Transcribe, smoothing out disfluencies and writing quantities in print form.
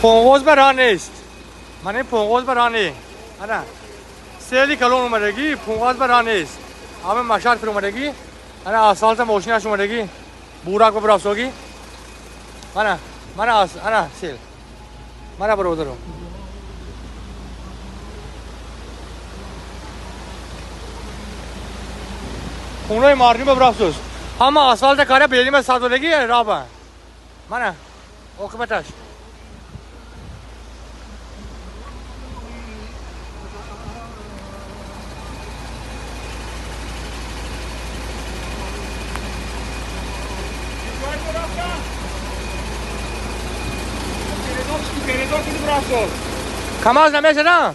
پونگوز بران نیست. من این پونگوز برانی. آره. سیلی کلون اومدگی پونگوز بران نیست. همه مشهد پر اومدگی. آره آسفالت ماشینش اومدگی. بوراک ببر افسوگی. آره. آره سیل. من برو درو. خونه مارنی ببر افسوس. همه آسفالت کاره بیلی من سادولگی رابه. من اوکی بتاش. Kamaz namieszana?